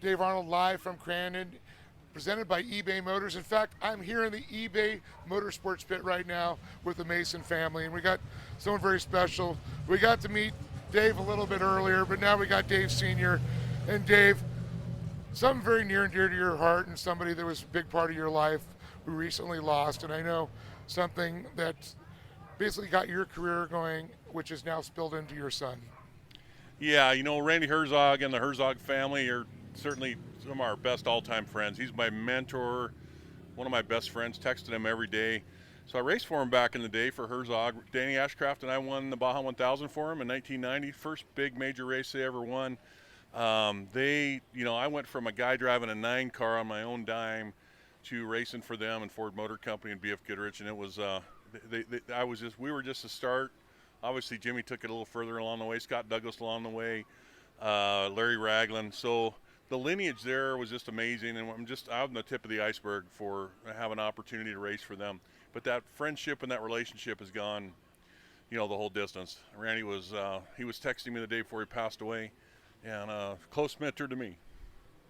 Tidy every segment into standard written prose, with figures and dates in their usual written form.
Dave Arnold live from Crandon, presented by eBay Motors. In fact, I'm here in the eBay Motorsports pit right now with the Mason family, and we got someone very special. We got to meet Dave a little bit earlier, but now we got Dave Sr. And Dave, something very near and dear to your heart and somebody that was a big part of your life we recently lost, and I know something that basically got your career going, which is now spilled into your son. Yeah, Randy Herzog and the Herzog family are certainly some of our best all-time friends. He's my mentor, one of my best friends, texted him every day. So I raced for him back in the day for Herzog. Danny Ashcraft and I won the Baja 1000 for him in 1990, first big major race they ever won. I went from a guy driving a 9 car on my own dime to racing for them and Ford Motor Company and BF Goodrich, and it was, we were just a start. Obviously, Jimmy took it a little further along the way. Scott Douglas along the way, Larry Ragland. So the lineage there was just amazing, and I'm just out on the tip of the iceberg for having an opportunity to race for them. But that friendship and that relationship has gone, the whole distance. Randy was he was texting me the day before he passed away, and close mentor to me.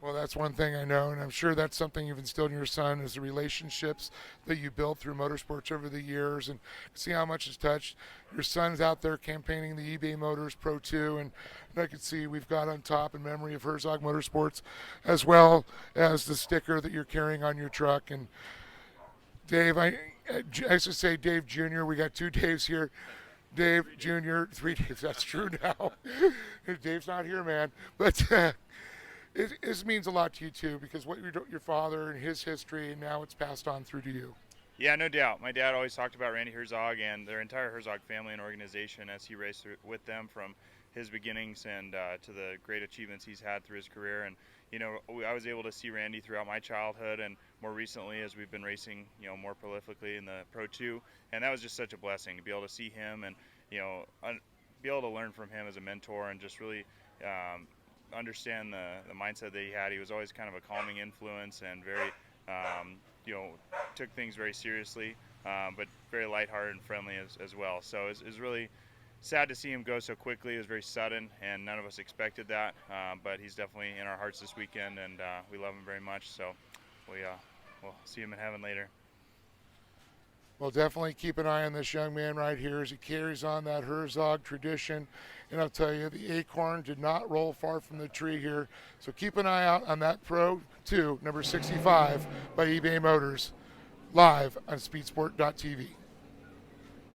Well, that's one thing I know, and I'm sure that's something you've instilled in your son is the relationships that you built through motorsports over the years, and see how much it's touched. Your son's out there campaigning the eBay Motors Pro 2, and I can see we've got on top in memory of Herzog Motorsports, as well as the sticker that you're carrying on your truck. And Dave, I should say Dave Jr., we got 2 Daves here. Dave Jr., 3 Daves, that's true now. Dave's not here, man. But it means a lot to you too, because what your father and his history, and now it's passed on through to you. Yeah, no doubt. My dad always talked about Randy Herzog and their entire Herzog family and organization as he raced with them from his beginnings and to the great achievements he's had through his career. And I was able to see Randy throughout my childhood, and more recently as we've been racing, more prolifically in the Pro 2. And that was just such a blessing to be able to see him and be able to learn from him as a mentor, and just really understand the mindset that he had. He was always kind of a calming influence and very, took things very seriously, but very lighthearted and friendly as well. So it's really sad to see him go so quickly. It was very sudden, and none of us expected that, but he's definitely in our hearts this weekend, and we love him very much. So we'll see him in heaven later. Well, definitely keep an eye on this young man right here as he carries on that Herzog tradition. And I'll tell you, the acorn did not roll far from the tree here. So keep an eye out on that Pro 2, number 65, by eBay Motors, live on speedsport.tv.